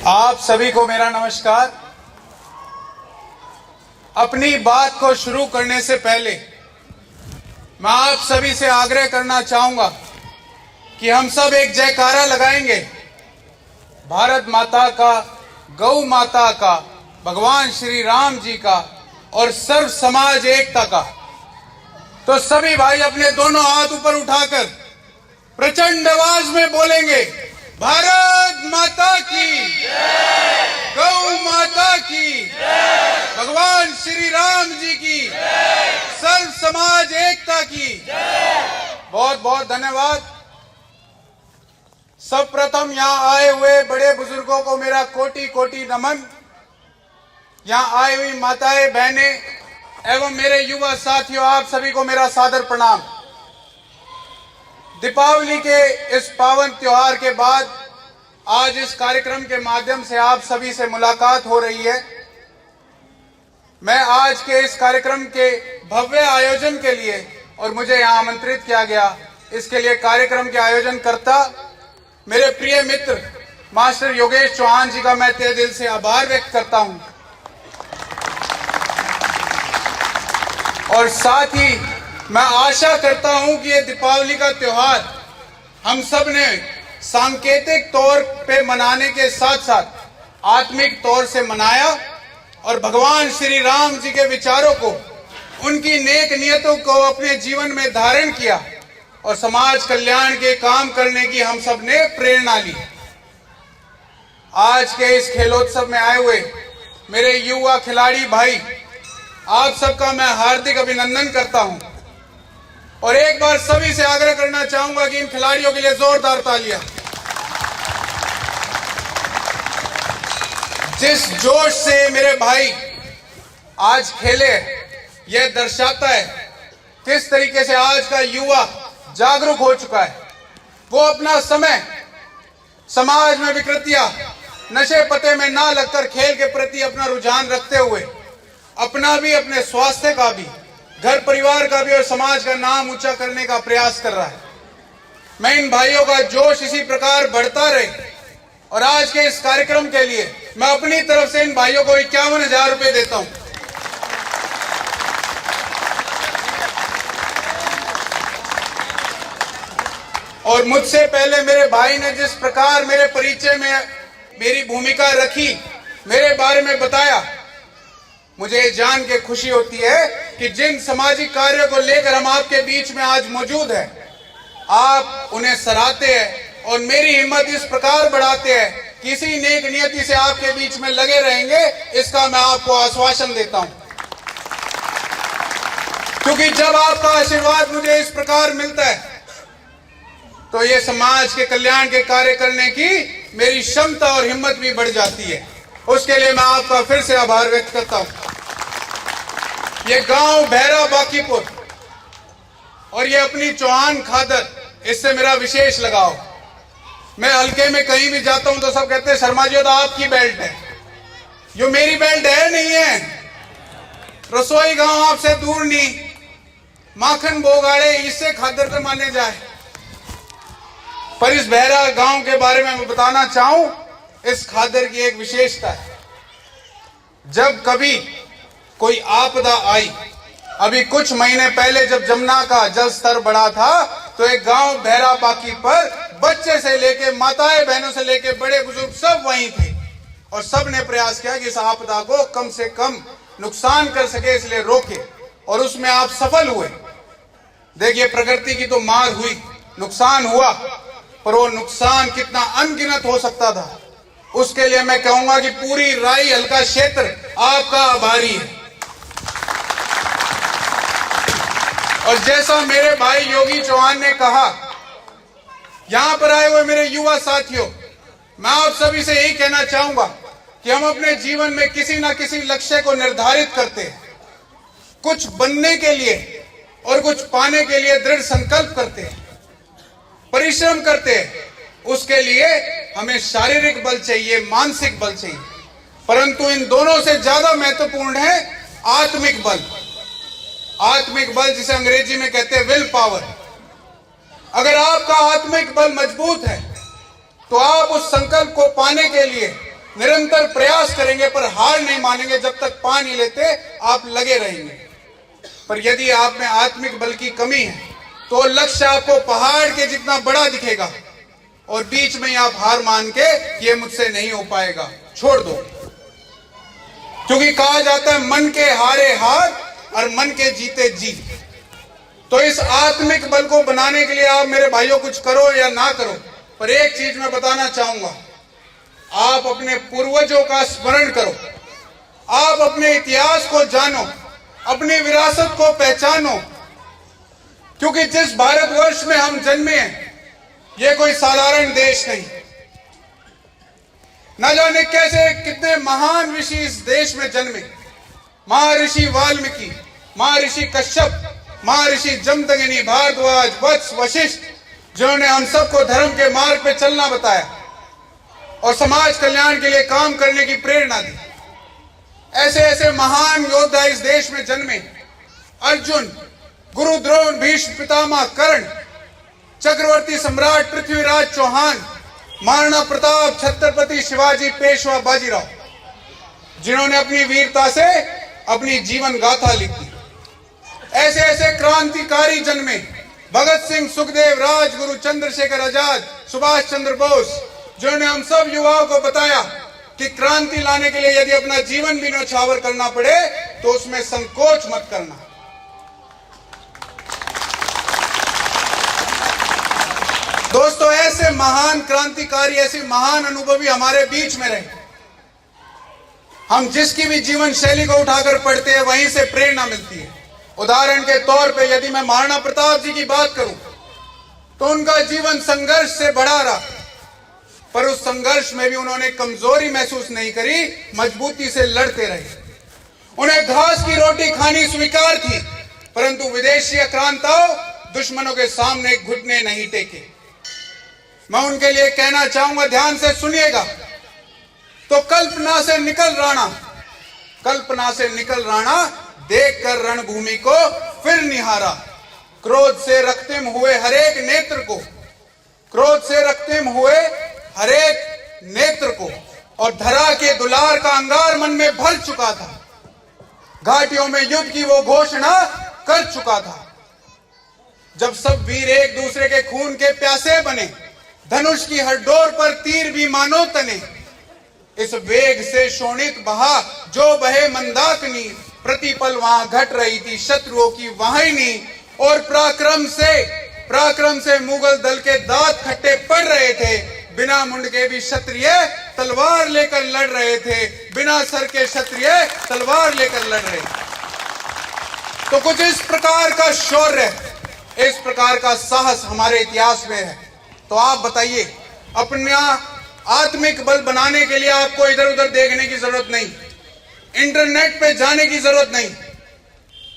आप सभी को मेरा नमस्कार। अपनी बात को शुरू करने से पहले मैं आप सभी से आग्रह करना चाहूंगा कि हम सब एक जयकारा लगाएंगे भारत माता का, गौ माता का, भगवान श्री राम जी का और सर्व समाज एकता का। तो सभी भाई अपने दोनों हाथ ऊपर उठाकर प्रचंड आवाज में बोलेंगे, भारत माता की जय, गौ माता की जय, भगवान श्री राम जी की जय, सर्व समाज एकता की जय। बहुत बहुत धन्यवाद। सब प्रथम यहाँ आए हुए बड़े बुजुर्गों को मेरा कोटि कोटि नमन। यहाँ आई हुई माताएं, बहनें एवं मेरे युवा साथियों, आप सभी को मेरा सादर प्रणाम। दीपावली के इस पावन त्योहार के बाद आज इस कार्यक्रम के माध्यम से आप सभी से मुलाकात हो रही है। मैं आज के इस कार्यक्रम के भव्य आयोजन के लिए और मुझे यहाँ आमंत्रित किया गया, इसके लिए कार्यक्रम के आयोजनकर्ता मेरे प्रिय मित्र मास्टर योगेश चौहान जी का मैं तहे दिल से आभार व्यक्त करता हूँ। और साथ ही मैं आशा करता हूं कि ये दीपावली का त्योहार हम सब ने सांकेतिक तौर पे मनाने के साथ साथ आत्मिक तौर से मनाया और भगवान श्री राम जी के विचारों को, उनकी नेक नियतों को अपने जीवन में धारण किया और समाज कल्याण के काम करने की हम सब ने प्रेरणा ली। आज के इस खेलोत्सव में आए हुए मेरे युवा खिलाड़ी भाई, आप सबका मैं हार्दिक अभिनंदन करता हूं और एक बार सभी से आग्रह करना चाहूंगा कि इन खिलाड़ियों के लिए जोरदार तालियां। जिस जोश से मेरे भाई आज खेले, यह दर्शाता है किस तरीके से आज का युवा जागरूक हो चुका है। वो अपना समय समाज में विकृतियां, नशे पते में ना लगकर खेल के प्रति अपना रुझान रखते हुए अपना भी, अपने स्वास्थ्य का भी, घर परिवार का भी और समाज का नाम ऊंचा करने का प्रयास कर रहा है। मैं इन भाइयों का जोश इसी प्रकार बढ़ता रहे और आज के इस कार्यक्रम के लिए मैं अपनी तरफ से इन भाइयों को 51,000 रुपए देता हूं। और मुझसे पहले मेरे भाई ने जिस प्रकार मेरे परिचय में मेरी भूमिका रखी, मेरे बारे में बताया, मुझे जान के खुशी होती है कि जिन सामाजिक कार्यों को लेकर हम आपके बीच में आज मौजूद हैं, आप उन्हें सराहते हैं और मेरी हिम्मत इस प्रकार बढ़ाते हैं कि इसी नेक नियति से आपके बीच में लगे रहेंगे, इसका मैं आपको आश्वासन देता हूं। क्योंकि जब आपका आशीर्वाद मुझे इस प्रकार मिलता है तो ये समाज के कल्याण के कार्य करने की मेरी क्षमता और हिम्मत भी बढ़ जाती है। उसके लिए मैं आपका फिर से आभार व्यक्त करता हूं। ये गांव भैरा बाकीपुर और ये अपनी चौहान खादर, इससे मेरा विशेष लगाव। मैं हल्के में कहीं भी जाता हूं तो सब कहते हैं शर्मा जी तो आपकी बेल्ट है। यो मेरी बेल्ट है नहीं है। रसोई गांव आपसे दूर नहीं, माखन बोगाड़े इससे खादर से माने जाए। पर इस भैरा गांव के बारे में मैं बताना चाहूं, इस खादर की एक विशेषता है। जब कभी कोई आपदा आई, अभी कुछ महीने पहले जब जमुना का जल स्तर बढ़ा था, तो एक गांव भैरा बाकी पर बच्चे से लेके माताएं बहनों से लेके बड़े बुजुर्ग सब वहीं थे और सब ने प्रयास किया कि इस आपदा को कम से कम नुकसान कर सके, इसलिए रोके और उसमें आप सफल हुए। देखिए, प्रकृति की तो मार हुई, नुकसान हुआ, पर वो नुकसान कितना अनगिनत हो सकता था। उसके लिए मैं कहूंगा कि पूरी राई हल्का क्षेत्र आपका आभारी है। और जैसा मेरे भाई योगी चौहान ने कहा, यहां पर आए हुए मेरे युवा साथियों, मैं आप सभी से यही कहना चाहूंगा कि हम अपने जीवन में किसी ना किसी लक्ष्य को निर्धारित करते हैं, कुछ बनने के लिए और कुछ पाने के लिए दृढ़ संकल्प करते हैं, परिश्रम करते हैं। उसके लिए हमें शारीरिक बल चाहिए, मानसिक बल चाहिए, परंतु इन दोनों से ज्यादा महत्वपूर्ण है आत्मिक बल। आत्मिक बल जिसे अंग्रेजी में कहते हैं विल पावर। अगर आपका आत्मिक बल मजबूत है तो आप उस संकल्प को पाने के लिए निरंतर प्रयास करेंगे पर हार नहीं मानेंगे। जब तक पा नहीं लेते आप लगे रहेंगे। पर यदि आप में आत्मिक बल की कमी है तो लक्ष्य आपको पहाड़ के जितना बड़ा दिखेगा और बीच में ही आप हार मान के ये मुझसे नहीं हो पाएगा छोड़ दो। क्योंकि कहा जाता है मन के हारे हार और मन के जीते जीत। तो इस आत्मिक बल को बनाने के लिए आप मेरे भाइयों कुछ करो या ना करो, पर एक चीज मैं बताना चाहूंगा, आप अपने पूर्वजों का स्मरण करो, आप अपने इतिहास को जानो, अपनी विरासत को पहचानो। क्योंकि जिस भारतवर्ष में हम जन्मे हैं ये कोई साधारण देश नहीं। न जाने कैसे कितने महान ऋषि इस देश में जन्मे। महर्षि वाल्मीकि, महर्षि कश्यप, महर्षि जमदग्नि, भारद्वाज, वत्स, वशिष्ठ, जिन्होंने हम सबको धर्म के मार्ग पे चलना बताया और समाज कल्याण के लिए काम करने की प्रेरणा दी। ऐसे ऐसे महान योद्धा इस देश में जन्मे। अर्जुन, गुरु द्रोण, भीष्म पितामह, कर्ण, चक्रवर्ती सम्राट पृथ्वीराज चौहान, महाराणा प्रताप, छत्रपति शिवाजी, पेशवा बाजीराव, जिन्होंने अपनी वीरता से अपनी जीवन गाथा लिखी। ऐसे ऐसे क्रांतिकारी जन्मे। भगत सिंह, सुखदेव, राजगुरु, चंद्रशेखर आजाद, सुभाष चंद्र बोस, जिन्होंने हम सब युवाओं को बताया कि क्रांति लाने के लिए यदि अपना जीवन भी न्यौछावर करना पड़े तो उसमें संकोच मत करना। दोस्तों, ऐसे महान क्रांतिकारी, ऐसे महान अनुभवी हमारे बीच में रहे। हम जिसकी भी जीवन शैली को उठाकर पढ़ते हैं वहीं से प्रेरणा मिलती है। उदाहरण के तौर पे यदि मैं महाराणा प्रताप जी की बात करूं तो उनका जीवन संघर्ष से भरा रहा, पर उस संघर्ष में भी उन्होंने कमजोरी महसूस नहीं करी, मजबूती से लड़ते रहे। उन्हें घास की रोटी खानी स्वीकार थी, परंतु विदेशी आक्रांताओं, दुश्मनों के सामने घुटने नहीं टेके। मैं उनके लिए कहना चाहूंगा, ध्यान से सुनिएगा। तो कल्पना से निकल राणा देखकर रणभूमि को फिर निहारा। क्रोध से रक्तिम हुए हरेक नेत्र को और धरा के दुलार का अंगार मन में भर चुका था। घाटियों में युद्ध की वो घोषणा कर चुका था। जब सब वीर एक दूसरे के खून के प्यासे बने, धनुष की हर डोर पर तीर भी मानो तने। इस वेग से शोणित बहा जो बहे मंदाकिनी, प्रतिपल वहां घट रही थी शत्रुओं की वाहिनी। और पराक्रम से मुगल दल के दांत खट्टे पड़ रहे थे। बिना मुंड के भी क्षत्रिय तलवार लेकर लड़ रहे थे, बिना सर के क्षत्रिय तलवार लेकर लड़ रहे थे। तो कुछ इस प्रकार का शौर्य, इस प्रकार का साहस हमारे इतिहास में है। तो आप बताइए, अपना आत्मिक बल बनाने के लिए आपको इधर उधर देखने की जरूरत नहीं, इंटरनेट पे जाने की जरूरत नहीं,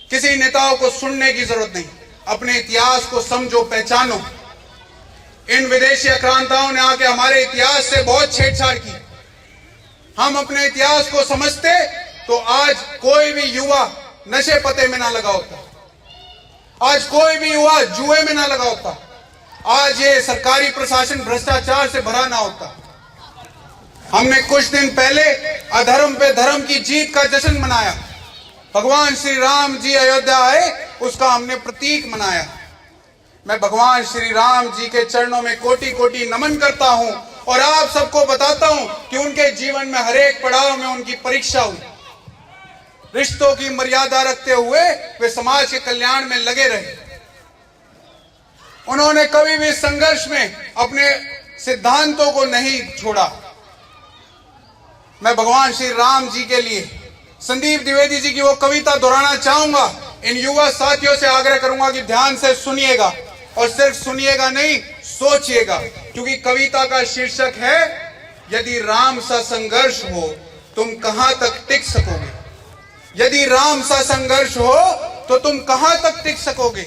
किसी नेताओं को सुनने की जरूरत नहीं। अपने इतिहास को समझो, पहचानो। इन विदेशी आक्रांताओं ने आके हमारे इतिहास से बहुत छेड़छाड़ की। हम अपने इतिहास को समझते तो आज कोई भी युवा नशे पते में ना लगा होता, आज कोई भी युवा जुए में ना लगा होता, आज ये सरकारी प्रशासन भ्रष्टाचार से भरा ना होता। हमने कुछ दिन पहले अधर्म पे धर्म की जीत का जश्न मनाया। भगवान श्री राम जी अयोध्या आए, उसका हमने प्रतीक मनाया। मैं भगवान श्री राम जी के चरणों में कोटि कोटि नमन करता हूं और आप सबको बताता हूं कि उनके जीवन में हर एक पड़ाव में उनकी परीक्षा हुई। रिश्तों की मर्यादा रखते हुए वे समाज के कल्याण में लगे रहे। उन्होंने कभी भी संघर्ष में अपने सिद्धांतों को नहीं छोड़ा। मैं भगवान श्री राम जी के लिए संदीप द्विवेदी जी की वो कविता दोहराना चाहूंगा। इन युवा साथियों से आग्रह करूंगा कि ध्यान से सुनिएगा और सिर्फ सुनिएगा नहीं, सोचिएगा, क्योंकि कविता का शीर्षक है यदि राम सा संघर्ष हो तुम कहां तक टिक सकोगे। यदि राम सा संघर्ष हो तो तुम कहां तक टिक सकोगे।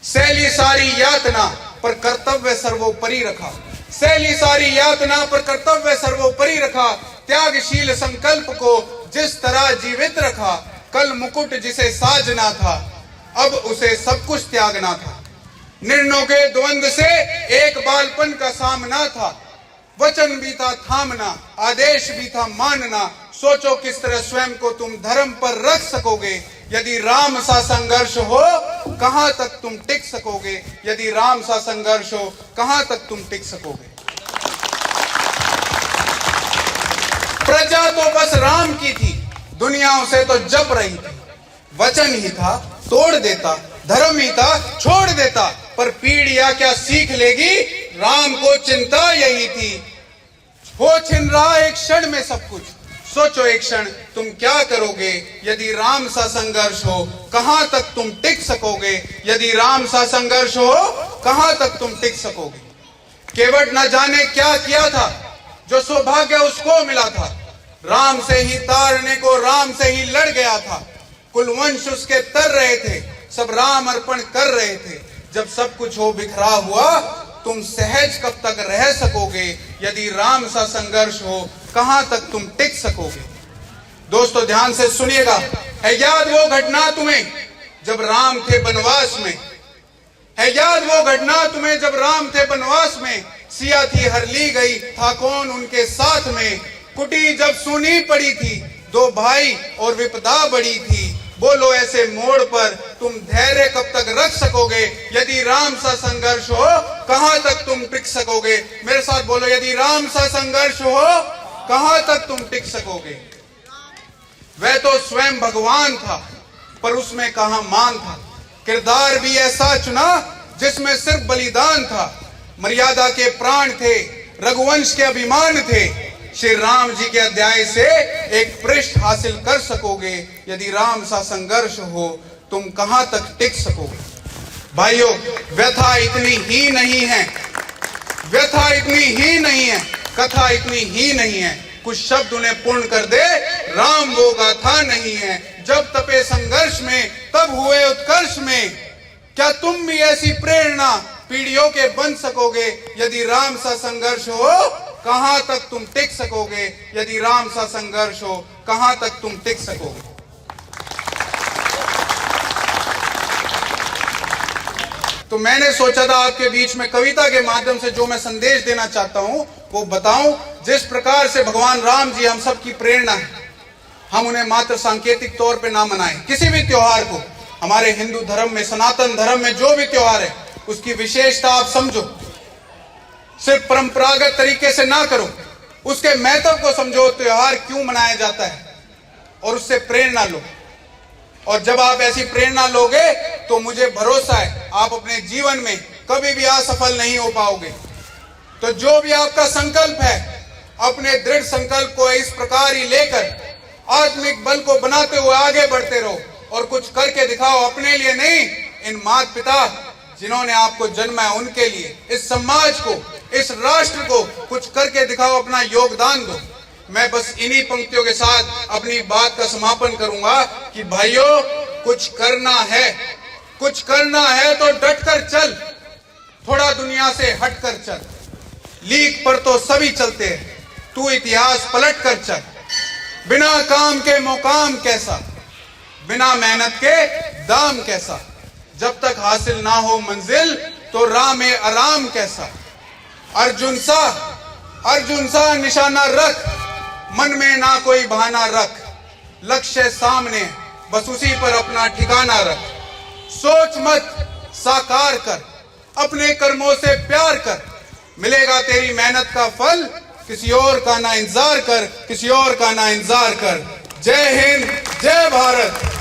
सैली सारी यातना पर कर्तव्य सर्वोपरि रखा, सैली सारी यातना पर कर्तव्य सर्वोपरि रखा। त्यागशील संकल्प को जिस तरह जीवित रखा, कल मुकुट जिसे साजना था अब उसे सब कुछ त्यागना था। निर्णयों के द्वंद्व से एक बालपन का सामना था, वचन भी था थामना, आदेश भी था मानना। सोचो किस तरह स्वयं को तुम धर्म पर रख सकोगे। यदि राम सा संघर्ष हो कहां तक तुम टिक सकोगे। यदि राम सा संघर्ष हो कहां तक तुम टिक सकोगे। प्रजा तो बस राम की थी, दुनिया उसे तो जप रही थी। वचन ही था तोड़ देता, धर्म ही था छोड़ देता। पर पीढ़ियां क्या सीख लेगी, राम को चिंता यही थी। हो छिन रहा एक क्षण में सब कुछ, सोचो एक क्षण तुम क्या करोगे। यदि राम सा संघर्ष हो कहां तक तुम टिक सकोगे। यदि राम सा संघर्ष हो कहां तक तुम टिक सकोगे। केवट न जाने क्या किया था, जो सौभाग्य उसको मिला था। राम से ही तारने को राम से ही लड़ गया था। कुलवंश उसके तर रहे थे, सब राम अर्पण कर रहे थे। जब सब कुछ हो बिखरा हुआ तुम सहज कब तक रह सकोगे। यदि राम सा संघर्ष हो कहां तक तुम टिक सकोगे। दोस्तों ध्यान से सुनिएगा। है याद वो घटना तुम्हें जब राम थे बनवास में। है याद वो घटना तुम्हें जब राम थे बनवास में। सिया थी हर ली गई, था कौन उनके साथ में। कुटी जब सुनी पड़ी थी, दो भाई और विपदा बड़ी थी। बोलो ऐसे मोड़ पर तुम धैर्य कब तक रख सकोगे। यदि राम सा संघर्ष हो कहां तक तुम टिक सकोगे। मेरे साथ बोलो, यदि राम सा संघर्ष हो कहां तक तुम टिक सकोगे। वह तो स्वयं भगवान था, पर उसमें कहां मान था। किरदार भी ऐसा चुना जिसमें सिर्फ बलिदान था। मर्यादा के प्राण थे, रघुवंश के अभिमान थे। श्री राम जी के अध्याय से एक पृष्ठ हासिल कर सकोगे। यदि राम सा संघर्ष हो तुम कहां तक टिक सकोगे। भाइयों, व्यथा इतनी ही नहीं है, व्यथा इतनी ही नहीं है, कथा इतनी ही नहीं है। कुछ शब्द उन्हें पूर्ण कर दे, राम वो गाथा नहीं है। जब तपे संघर्ष में तब हुए उत्कर्ष में। क्या तुम भी ऐसी प्रेरणा पीढ़ियों के बन सकोगे। यदि राम सा संघर्ष हो कहां तक तुम टिक सकोगे। यदि राम सा संघर्ष हो कहां तक तुम टिक सकोगे। तो मैंने सोचा था आपके बीच में कविता के माध्यम से जो मैं संदेश देना चाहता हूं वो बताऊं। जिस प्रकार से भगवान राम जी हम सब की प्रेरणा है, हम उन्हें मात्र सांकेतिक तौर पे ना मनाएं। किसी भी त्योहार को, हमारे हिंदू धर्म में, सनातन धर्म में जो भी त्योहार है उसकी विशेषता आप समझो। सिर्फ परंपरागत तरीके से ना करो, उसके महत्व को समझो। त्योहार क्यों मनाया जाता है और उससे प्रेरणा लो। और जब आप ऐसी प्रेरणा लोगे तो मुझे भरोसा है आप अपने जीवन में कभी भी असफल नहीं हो पाओगे। तो जो भी आपका संकल्प है, अपने दृढ़ संकल्प को इस प्रकार ही लेकर आत्मिक बल को बनाते हुए आगे बढ़ते रहो और कुछ करके दिखाओ। अपने लिए नहीं, इन माता पिता जिन्होंने आपको जन्मा है उनके लिए, इस समाज को, इस राष्ट्र को कुछ करके दिखाओ, अपना योगदान दो। मैं बस इन्हीं पंक्तियों के साथ अपनी बात का समापन करूंगा कि भाइयों, कुछ करना है, कुछ करना है तो डटकर चल, थोड़ा दुनिया से हटकर चल। लीक पर तो सभी चलते हैं, तू इतिहास पलट कर चल। बिना काम के मुकाम कैसा, बिना मेहनत के दाम कैसा। जब तक हासिल ना हो मंजिल तो राह में आराम कैसा। अर्जुन सा निशाना रख, मन में ना कोई बहाना रख। लक्ष्य सामने, बस उसी पर अपना ठिकाना रख। सोच मत, साकार कर, अपने कर्मों से प्यार कर। मिलेगा तेरी मेहनत का फल, किसी और का ना इंतजार कर, किसी और का ना इंतजार कर। जय हिंद, जय भारत।